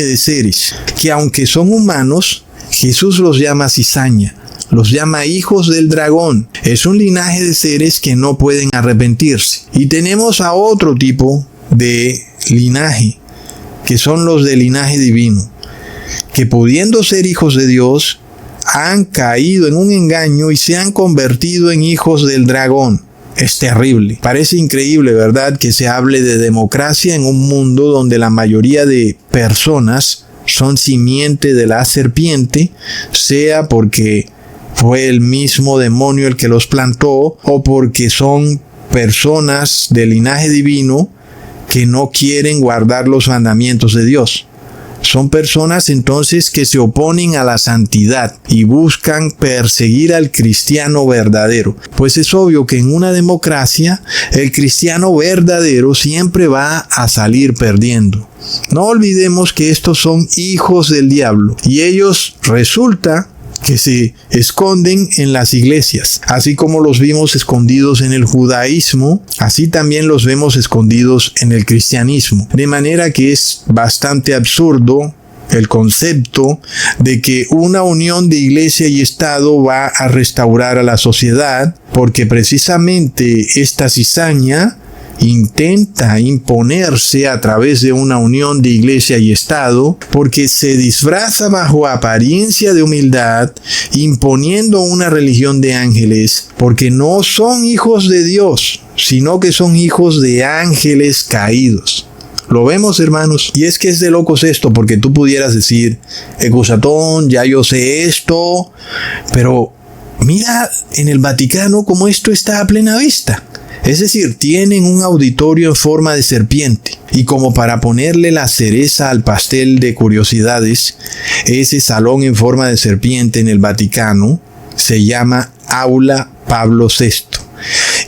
de seres que, aunque son humanos, Jesús los llama cizaña, los llama hijos del dragón. Es un linaje de seres que no pueden arrepentirse. Y tenemos a otro tipo de linaje, que son los del linaje divino, que pudiendo ser hijos de Dios, han caído en un engaño y se han convertido en hijos del dragón. Es terrible. Parece increíble, ¿verdad?, que se hable de democracia en un mundo donde la mayoría de personas son simiente de la serpiente, sea porque fue el mismo demonio el que los plantó o porque son personas de linaje divino que no quieren guardar los mandamientos de Dios. Son personas entonces que se oponen a la santidad y buscan perseguir al cristiano verdadero. Pues es obvio que en una democracia el cristiano verdadero siempre va a salir perdiendo. No olvidemos que estos son hijos del diablo y ellos resulta que se esconden en las iglesias. Así como los vimos escondidos en el judaísmo, así también los vemos escondidos en el cristianismo. De manera que es bastante absurdo el concepto de que una unión de iglesia y Estado va a restaurar a la sociedad, porque precisamente esta cizaña intenta imponerse a través de una unión de iglesia y Estado, porque se disfraza bajo apariencia de humildad, imponiendo una religión de ángeles, porque no son hijos de Dios, sino que son hijos de ángeles caídos. ¿Lo vemos, hermanos? Y es que es de locos esto, porque tú pudieras decir, Ecusatón, ya yo sé esto, pero mira en el Vaticano cómo esto está a plena vista. Es decir, tienen un auditorio en forma de serpiente. Y como para ponerle la cereza al pastel de curiosidades, ese salón en forma de serpiente en el Vaticano se llama Aula Pablo VI.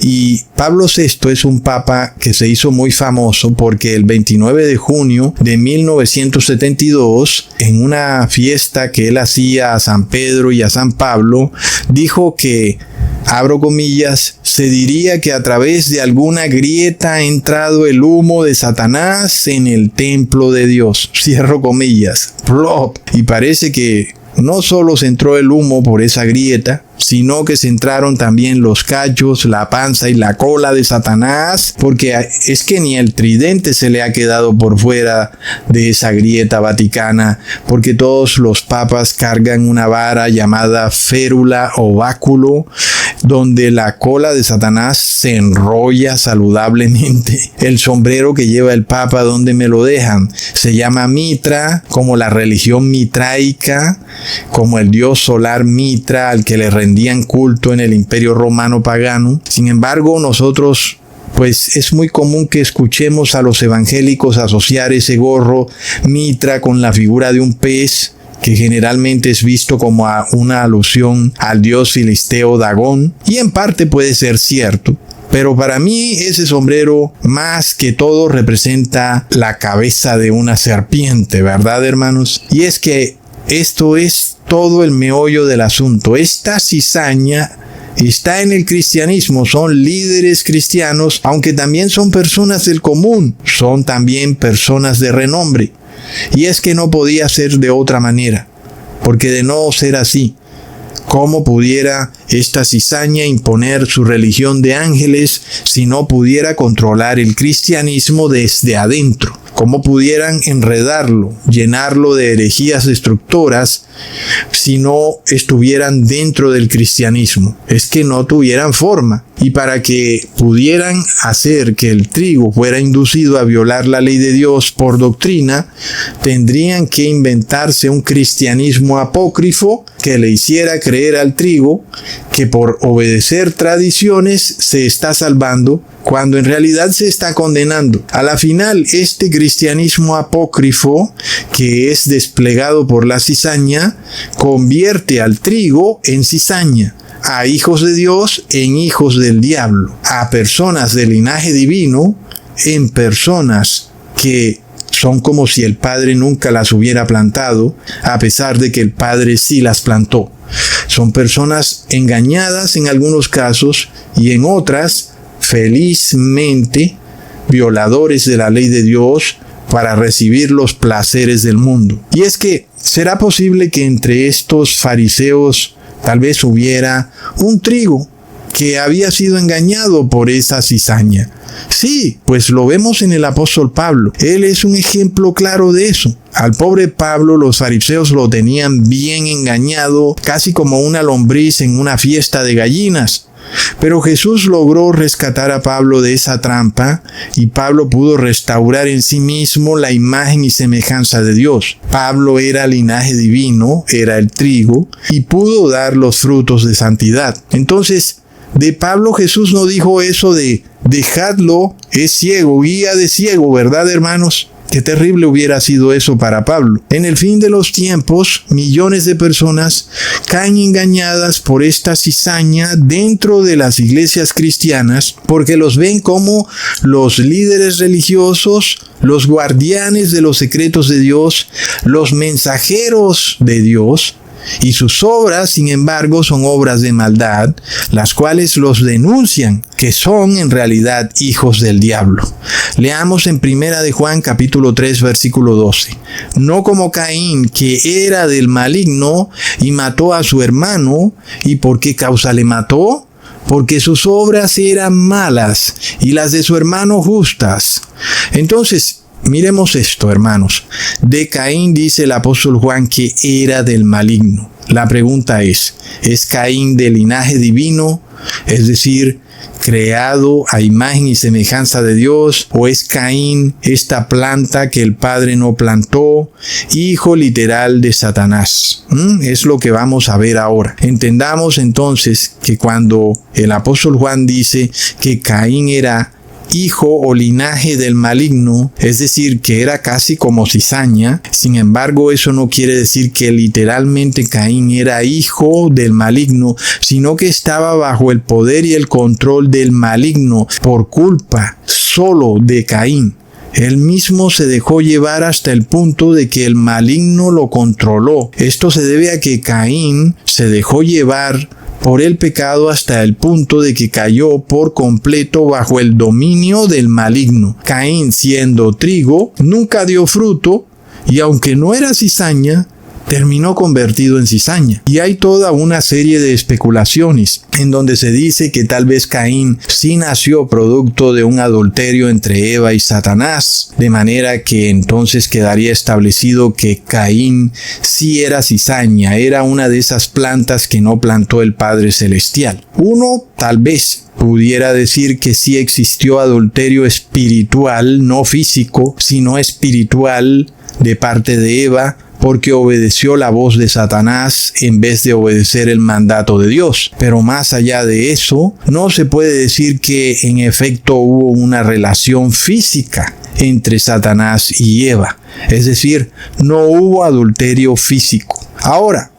Y Pablo VI es un papa que se hizo muy famoso porque el 29 de junio de 1972, en una fiesta que él hacía a San Pedro y a San Pablo, dijo que, abro comillas, se diría que a través de alguna grieta ha entrado el humo de Satanás en el templo de Dios. Cierro comillas. Plop. Y parece que no solo se entró el humo por esa grieta, sino que se entraron también los cachos, la panza y la cola de Satanás, porque es que ni el tridente se le ha quedado por fuera de esa grieta vaticana, porque todos los papas cargan una vara llamada férula o báculo, donde la cola de Satanás se enrolla saludablemente. El sombrero que lleva el papa, ¿dónde me lo dejan? Se llama Mitra, como la religión mitraica, como el dios solar Mitra, al que le rendían culto en el Imperio Romano pagano. Sin embargo, nosotros, pues es muy común que escuchemos a los evangélicos asociar ese gorro Mitra con la figura de un pez, que generalmente es visto como una alusión al dios filisteo Dagón, y en parte puede ser cierto. Pero para mí ese sombrero más que todo representa la cabeza de una serpiente, ¿verdad, hermanos? Y es que esto es todo el meollo del asunto. Esta cizaña está en el cristianismo, son líderes cristianos, aunque también son personas del común, son también personas de renombre. Y es que no podía ser de otra manera, porque de no ser así, ¿cómo pudiera esta cizaña imponer su religión de ángeles si no pudiera controlar el cristianismo desde adentro? ¿Cómo pudieran enredarlo, llenarlo de herejías destructoras si no estuvieran dentro del cristianismo? Es que no tuvieran forma. Y para que pudieran hacer que el trigo fuera inducido a violar la ley de Dios por doctrina, tendrían que inventarse un cristianismo apócrifo que le hiciera creer al trigo que por obedecer tradiciones se está salvando, cuando en realidad se está condenando. A la final, este cristianismo apócrifo, que es desplegado por la cizaña, convierte al trigo en cizaña, a hijos de Dios en hijos del diablo, a personas de linaje divino en personas que son como si el Padre nunca las hubiera plantado, a pesar de que el Padre sí las plantó. Son personas engañadas en algunos casos y en otras, felizmente, violadores de la ley de Dios, para recibir los placeres del mundo. Y es que, ¿será posible que entre estos fariseos tal vez hubiera un trigo que había sido engañado por esa cizaña? Sí, pues lo vemos en el apóstol Pablo. Él es un ejemplo claro de eso. Al pobre Pablo los fariseos lo tenían bien engañado, casi como una lombriz en una fiesta de gallinas. Pero Jesús logró rescatar a Pablo de esa trampa y Pablo pudo restaurar en sí mismo la imagen y semejanza de Dios. Pablo era linaje divino, era el trigo y pudo dar los frutos de santidad. Entonces, de Pablo Jesús no dijo eso de dejadlo, es ciego, guía de ciego, ¿verdad, hermanos? Qué terrible hubiera sido eso para Pablo. En el fin de los tiempos, millones de personas caen engañadas por esta cizaña dentro de las iglesias cristianas porque los ven como los líderes religiosos, los guardianes de los secretos de Dios, los mensajeros de Dios. Y sus obras, sin embargo, son obras de maldad, las cuales los denuncian, que son en realidad hijos del diablo. Leamos en 1 de Juan capítulo 3 versículo 12. No como Caín, que era del maligno y mató a su hermano. ¿Y por qué causa le mató? Porque sus obras eran malas y las de su hermano justas. Entonces, miremos esto, hermanos. De Caín dice el apóstol Juan que era del maligno. La pregunta ¿es Caín de linaje divino? Es decir, creado a imagen y semejanza de Dios, o es Caín esta planta que el Padre no plantó, hijo literal de Satanás. Es lo que vamos a ver ahora. Entendamos entonces que cuando el apóstol Juan dice que Caín era hijo o linaje del maligno, es decir, que era casi como cizaña. Sin embargo, eso no quiere decir que literalmente Caín era hijo del maligno, sino que estaba bajo el poder y el control del maligno por culpa solo de Caín. Él mismo se dejó llevar hasta el punto de que el maligno lo controló. Esto se debe a que Caín se dejó llevar por el pecado hasta el punto de que cayó por completo bajo el dominio del maligno. Caín, siendo trigo, nunca dio fruto, y aunque no era cizaña, terminó convertido en cizaña. Y hay toda una serie de especulaciones en donde se dice que tal vez Caín sí nació producto de un adulterio entre Eva y Satanás, de manera que entonces quedaría establecido que Caín sí era cizaña, era una de esas plantas que no plantó el Padre Celestial. Uno tal vez pudiera decir que sí existió adulterio espiritual, no físico, sino espiritual de parte de Eva, porque obedeció la voz de Satanás en vez de obedecer el mandato de Dios. Pero más allá de eso, no se puede decir que en efecto hubo una relación física entre Satanás y Eva. Es decir, no hubo adulterio físico. Ahora,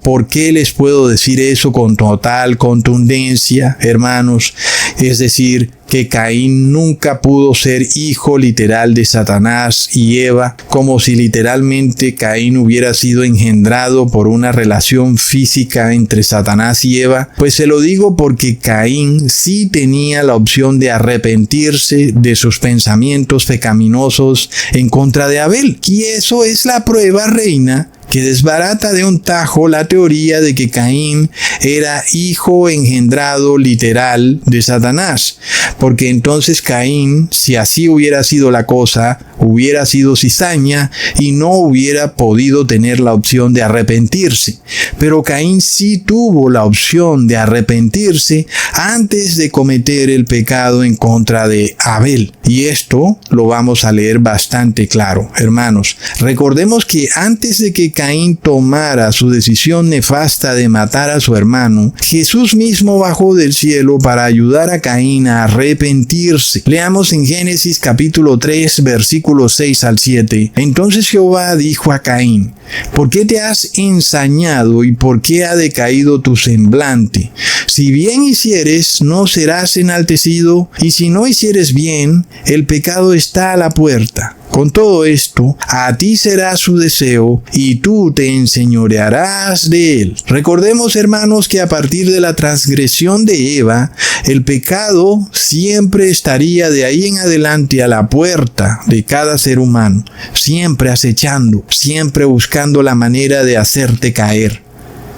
¿por qué les puedo decir eso con total contundencia, hermanos? Es decir, que Caín nunca pudo ser hijo literal de Satanás y Eva, como si literalmente Caín hubiera sido engendrado por una relación física entre Satanás y Eva. Pues se lo digo porque Caín sí tenía la opción de arrepentirse de sus pensamientos pecaminosos en contra de Abel. Y eso es la prueba reina que desbarata de un tajo la teoría de que Caín era hijo engendrado literal de Satanás. Porque entonces Caín, si así hubiera sido la cosa, hubiera sido cizaña y no hubiera podido tener la opción de arrepentirse. Pero Caín sí tuvo la opción de arrepentirse antes de cometer el pecado en contra de Abel. Y esto lo vamos a leer bastante claro, hermanos. Recordemos que antes de que Caín tomara su decisión nefasta de matar a su hermano, Jesús mismo bajó del cielo para ayudar a Caín a arrepentirse. Leamos en Génesis capítulo 3, versículos 6 al 7. Entonces Jehová dijo a Caín: ¿por qué te has ensañado y por qué ha decaído tu semblante? Si bien hicieres, no serás enaltecido, y si no hicieres bien, el pecado está a la puerta. Con todo esto, a ti será su deseo, y tú tú te enseñorearás de él. Recordemos, hermanos, que a partir de la transgresión de Eva, el pecado siempre estaría de ahí en adelante a la puerta de cada ser humano, siempre acechando, siempre buscando la manera de hacerte caer.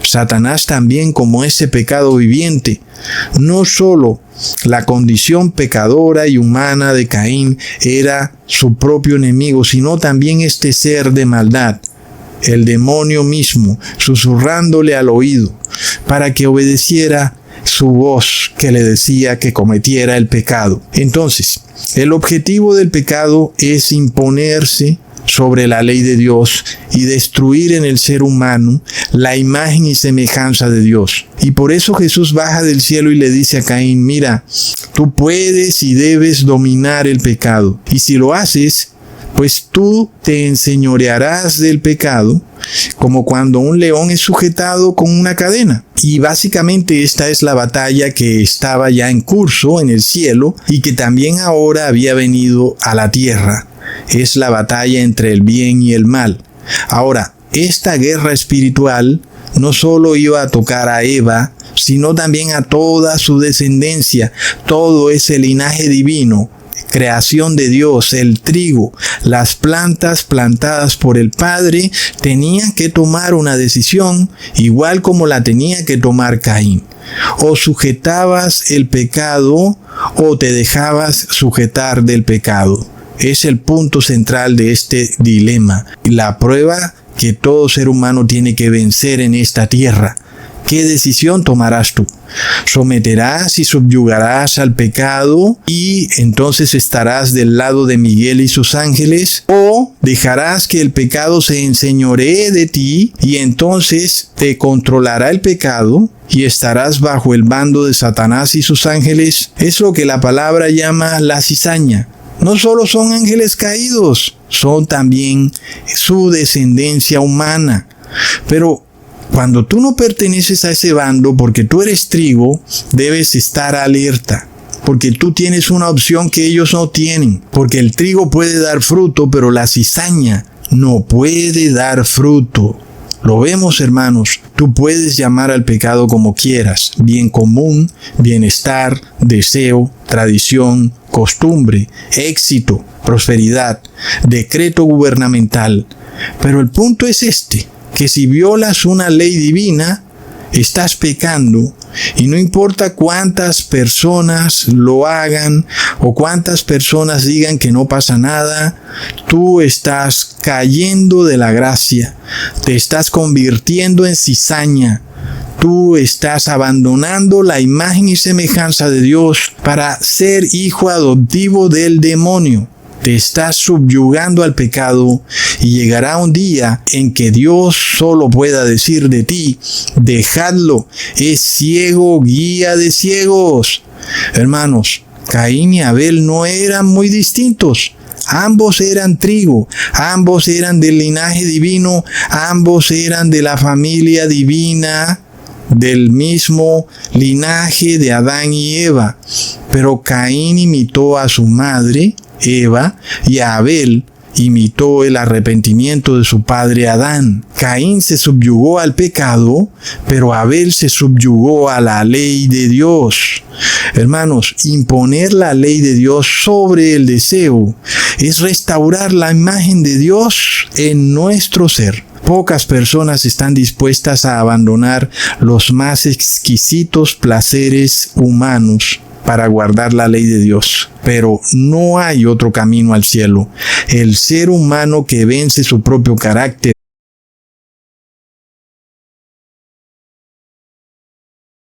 Satanás también, como ese pecado viviente, no solo la condición pecadora y humana de Caín era su propio enemigo, sino también este ser de maldad, el demonio mismo, susurrándole al oído para que obedeciera su voz que le decía que cometiera el pecado. Entonces, el objetivo del pecado es imponerse sobre la ley de Dios y destruir en el ser humano la imagen y semejanza de Dios. Y por eso Jesús baja del cielo y le dice a Caín: mira, tú puedes y debes dominar el pecado. Y si lo haces, pues tú te enseñorearás del pecado, como cuando un león es sujetado con una cadena. Y básicamente esta es la batalla que estaba ya en curso en el cielo y que también ahora había venido a la tierra. Es la batalla entre el bien y el mal. Ahora, esta guerra espiritual no solo iba a tocar a Eva, sino también a toda su descendencia, todo ese linaje divino, creación de Dios, el trigo, las plantas plantadas por el Padre, tenían que tomar una decisión, igual como la tenía que tomar Caín. O sujetabas el pecado o te dejabas sujetar del pecado. Es el punto central de este dilema, la prueba que todo ser humano tiene que vencer en esta tierra. ¿Qué decisión tomarás tú? ¿Someterás y subyugarás al pecado y entonces estarás del lado de Miguel y sus ángeles? ¿O dejarás que el pecado se enseñoree de ti y entonces te controlará el pecado y estarás bajo el bando de Satanás y sus ángeles? Es lo que la palabra llama la cizaña. No solo son ángeles caídos, son también su descendencia humana. Pero cuando tú no perteneces a ese bando, porque tú eres trigo, debes estar alerta, porque tú tienes una opción que ellos no tienen, porque el trigo puede dar fruto, pero la cizaña no puede dar fruto. Lo vemos, hermanos. Tú puedes llamar al pecado como quieras: bien común, bienestar, deseo, tradición, costumbre, éxito, prosperidad, decreto gubernamental. Pero el punto es este, que si violas una ley divina, estás pecando, y no importa cuántas personas lo hagan o cuántas personas digan que no pasa nada, tú estás cayendo de la gracia, te estás convirtiendo en cizaña, tú estás abandonando la imagen y semejanza de Dios para ser hijo adoptivo del demonio. Te estás subyugando al pecado y llegará un día en que Dios solo pueda decir de ti: dejadlo, es ciego, guía de ciegos. Hermanos, Caín y Abel no eran muy distintos. Ambos eran trigo, ambos eran del linaje divino, ambos eran de la familia divina, del mismo linaje de Adán y Eva. Pero Caín imitó a su madre, Eva, y a Abel imitó el arrepentimiento de su padre Adán. Caín se subyugó al pecado, pero Abel se subyugó a la ley de Dios. Hermanos, imponer la ley de Dios sobre el deseo es restaurar la imagen de Dios en nuestro ser. Pocas personas están dispuestas a abandonar los más exquisitos placeres humanos para guardar la ley de Dios. Pero no hay otro camino al cielo. El ser humano que vence su propio carácter